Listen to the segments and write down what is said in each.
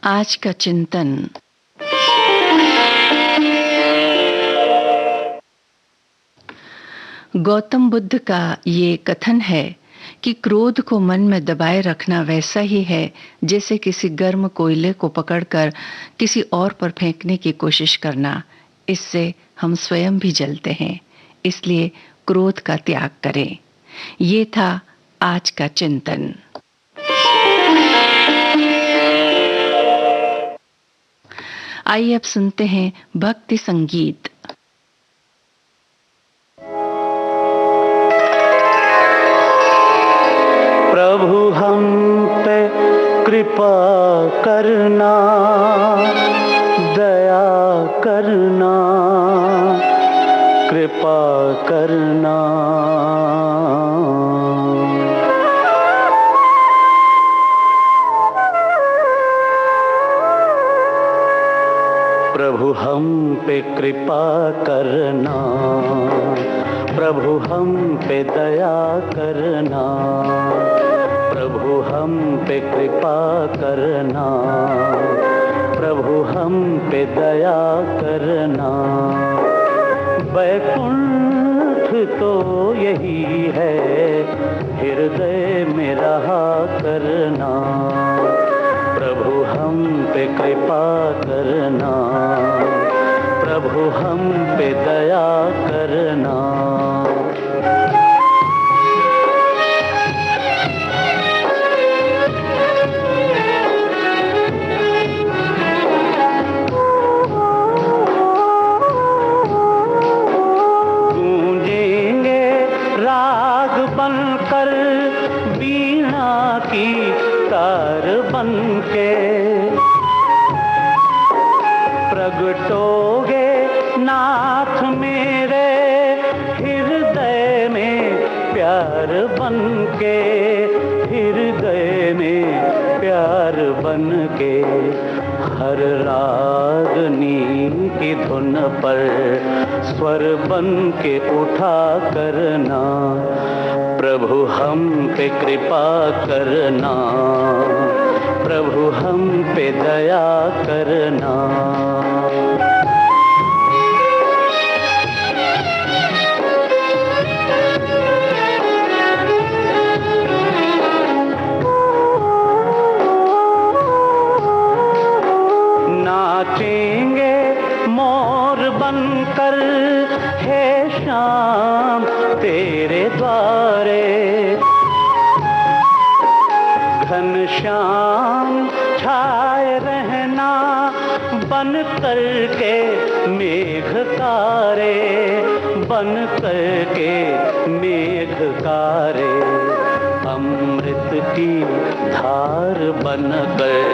आज का चिंतन। गौतम बुद्ध का ये कथन है कि क्रोध को मन में दबाए रखना वैसा ही है जैसे किसी गर्म कोयले को पकड़कर किसी और पर फेंकने की कोशिश करना। इससे हम स्वयं भी जलते हैं। इसलिए क्रोध का त्याग करें। ये था आज का चिंतन। आइए अब सुनते हैं भक्ति संगीत। प्रभु हम पे कृपा करना, दया करना, कृपा करना। प्रभु हम पे कृपा करना, प्रभु हम पे दया करना, प्रभु हम पे कृपा करना, प्रभु हम पे दया करना। वैकुंठ तो यही है, हृदय में रहा करना। प्रभु हम पे कृपा करना, प्रभु हम पे दया करना। गूंजेंगे राग बनकर, वीणा की तार बनके, प्रगटोगे नाथ मेरे हृदय में प्यार बनके, हृदय में प्यार बनके। हर रागनी की धुन पर स्वर बनके उठा करना। प्रभु हम पे कृपा करना, प्रभु हम पे दया करना। नाचेंगे मोर बनकर हे श्याम तेरे द्वारे, घनश्याम छाए रहना बन कर के मेघकारे, बन कर के मेघकारे। अमृत की धार बनकर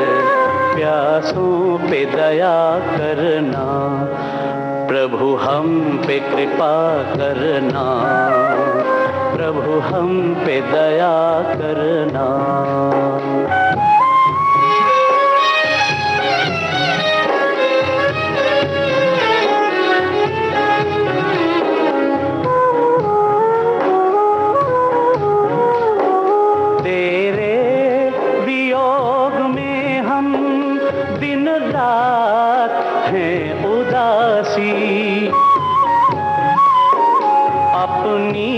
प्यासों पे दया करना। प्रभु हम पे कृपा करना, प्रभु हम पे दया करना। तेरे वियोग में हम दिन रात हैं उदासी, अपनी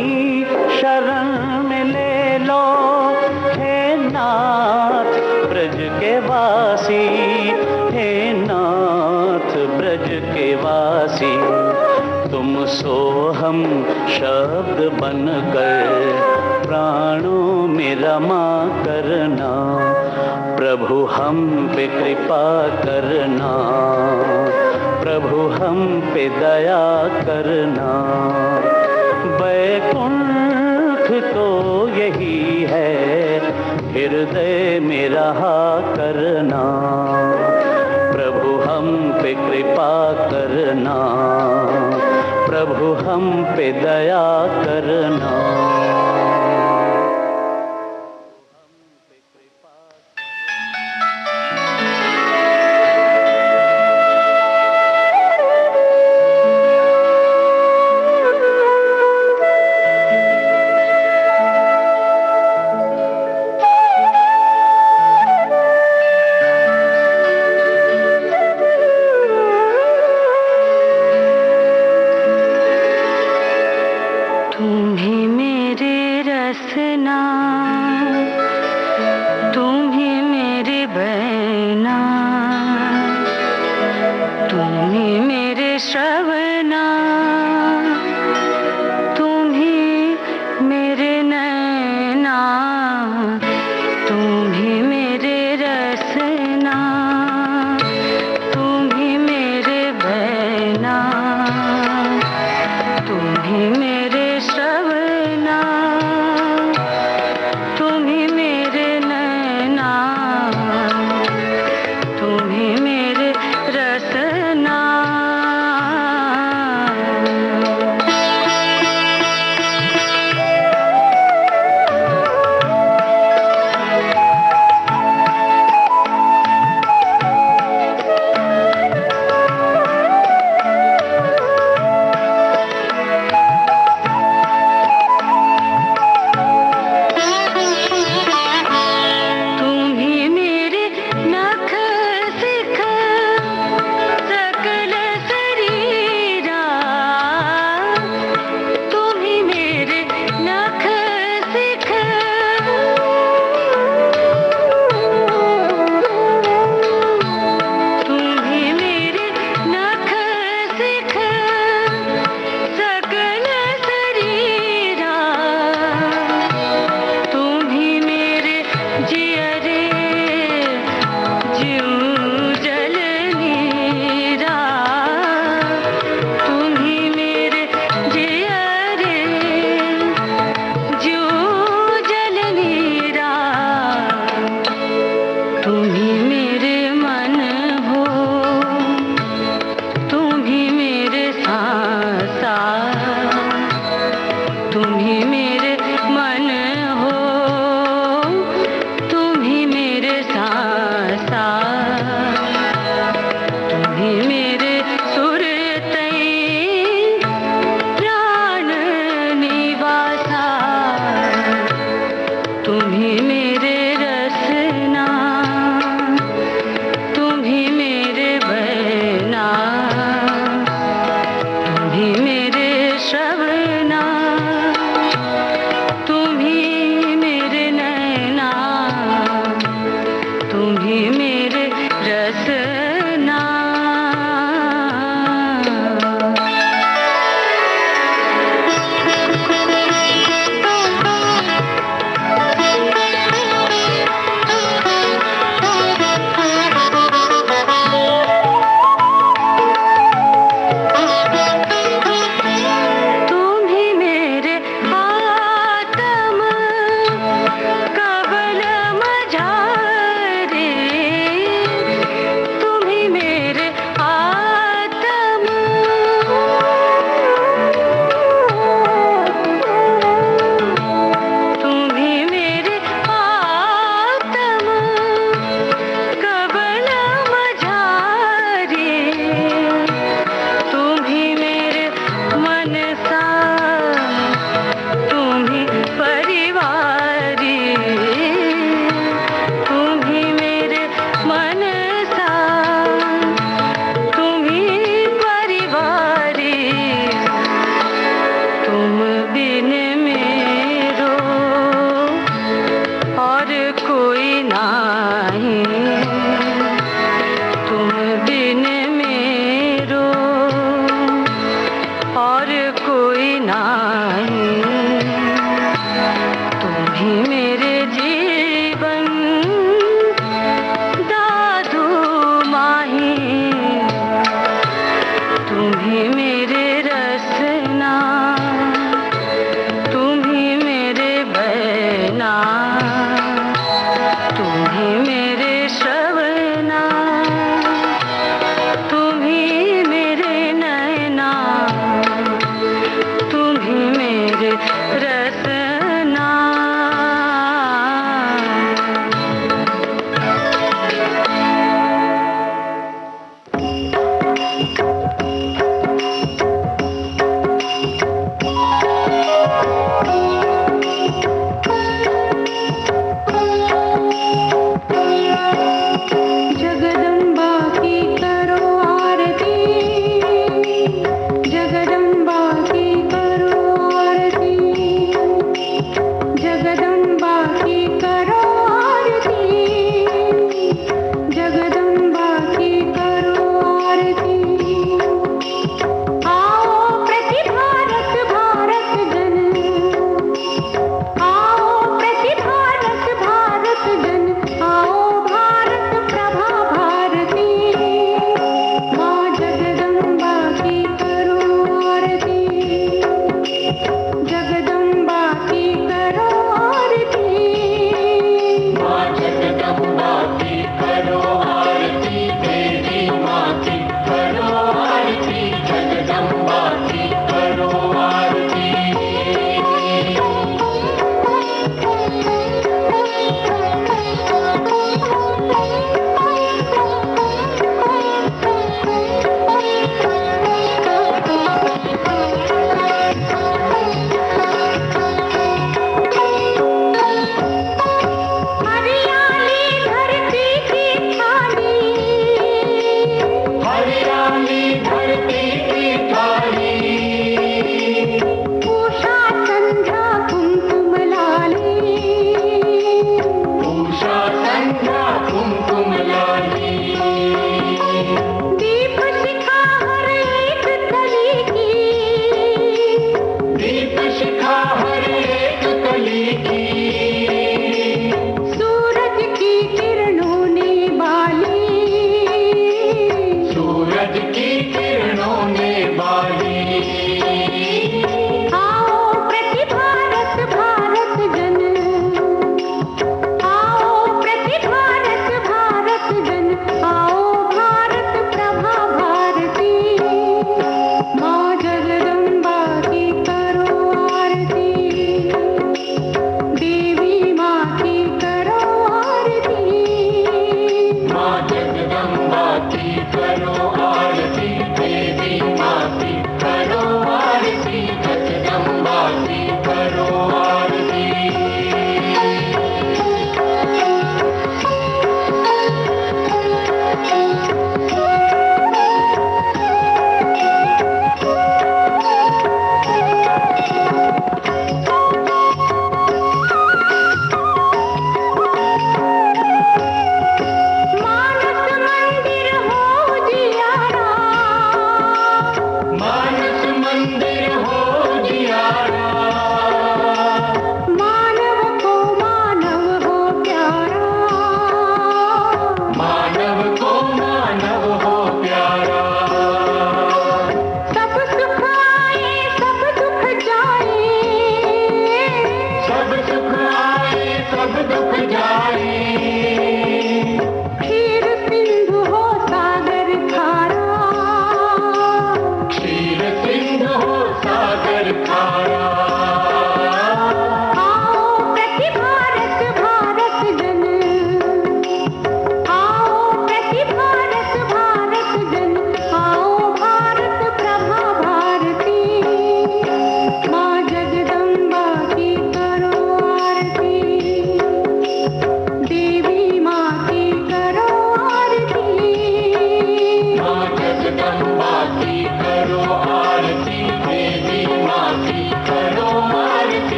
शरण में ले लो हे नाथ ब्रज के वासी, हे नाथ ब्रज के वासी। तुम सोहम शब्द बनकर प्राणों में रमा करना। प्रभु हम पे कृपा करना, प्रभु हम पे दया करना। वैकुंठ तो यही है, हृदय में रहा करना। प्रभु हम पे कृपा करना, प्रभु हम पे दया करना। तुम्ही मेरे रसना, तुम्ही मेरे बहना, तुम्ही मेरे श्रवणा, तुम्ही मेरे नैना, तुम्ही मेरे रसना, तुम्ही मेरे बहना, तुम्ही मेरे श्रवणा, तुम्ही मेरे नैना, तुम्ही मेरे रसना।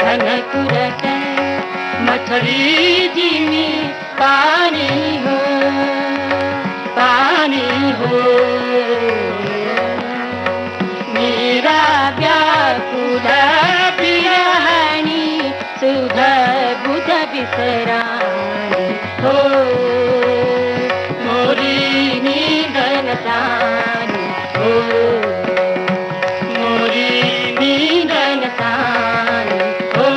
घन कुरट भरी जीनी पानी हो, पानी हो। मेरा व्याकुल बिरहानी सुध बुध बिसरानी हो, मोरी निधन सानी हो, मोरी निधन सानी हो,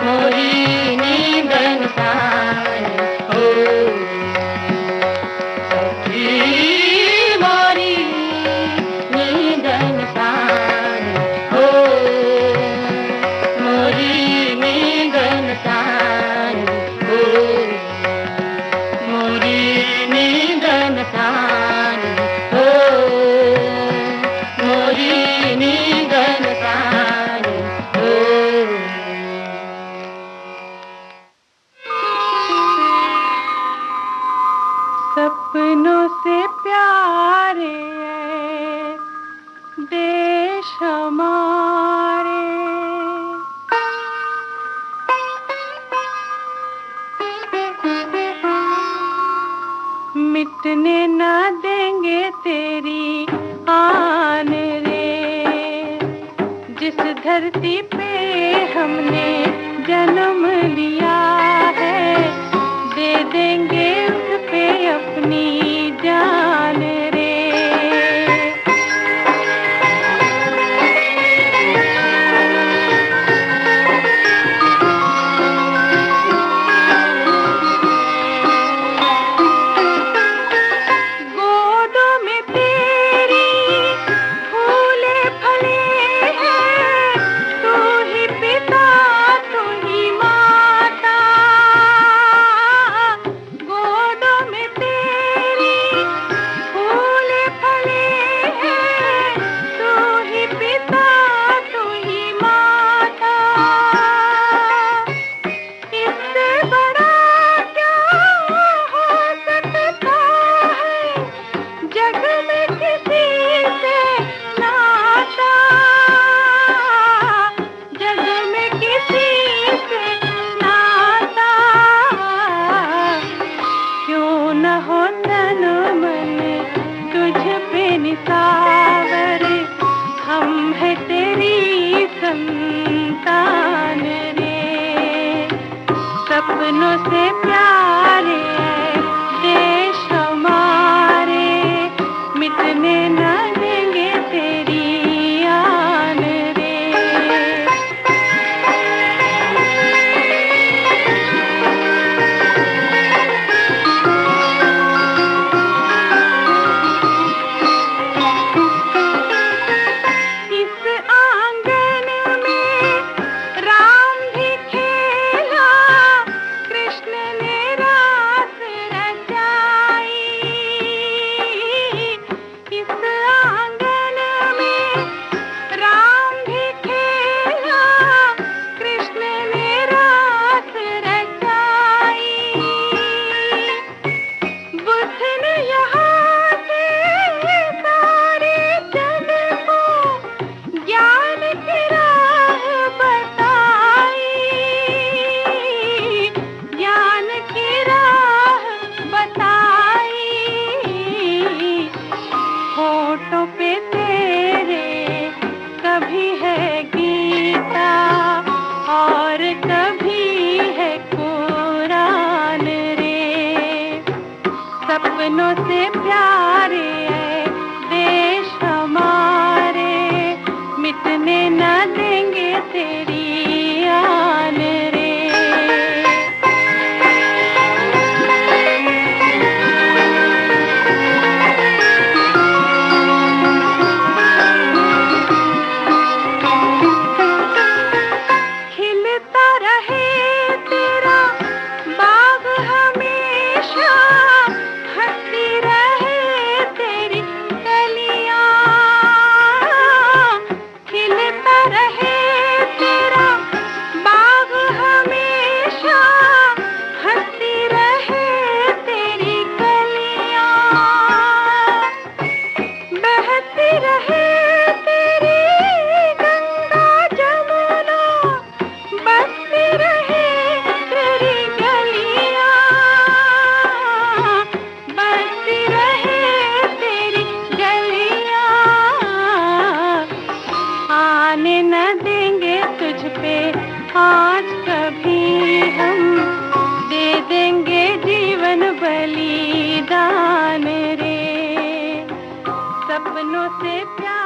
मोरी निधन सानी हो। सखी मोरी निधन सानी हो, मोरी निधन सानी हो, मोरी निधन सानी हो, मोरी निधन सानी हो। सपनों से प्यारे देश हमारे, मिटने न देंगे तेरी आन रे। जिस धरती पे हमने जन्म लिया है, दे देंगे उस पे अपनी जान रे। गोदों में तेरी फूले फले हैं, तू ही पिता तू ही माता। गोदों में तेरी फूले फले हैं, तू ही पिता तू ही माता। इससे बड़ा क्या हो सकता है जग में किसी से नाता, जग में किसी से नाता। क्यों न हो तन मन तुझ पे निसावर, हम है तेरी संतान रे। सपनों से प्यारे देश हमारे, मिटने न देंगे तेरी आन रे। इस आंगन में राम भी खेला, कृष्ण ने रास रचाई। इस आंगन में राम भी खेला, कृष्ण ने रास रचाई। बुद्ध ने यहाँ से सारे जग को ज्ञान की राह बताई, ज्ञान की राह बताई। होठों पे तेरे कभी है गीता और कभी है कुरान रे। सपनों से प्यारे देश हमारे, मिटने न देंगे तेरी आन रे। खिलता रहे आज कभी हम दे देंगे जीवन बलिदान रे, सपनों से प्यार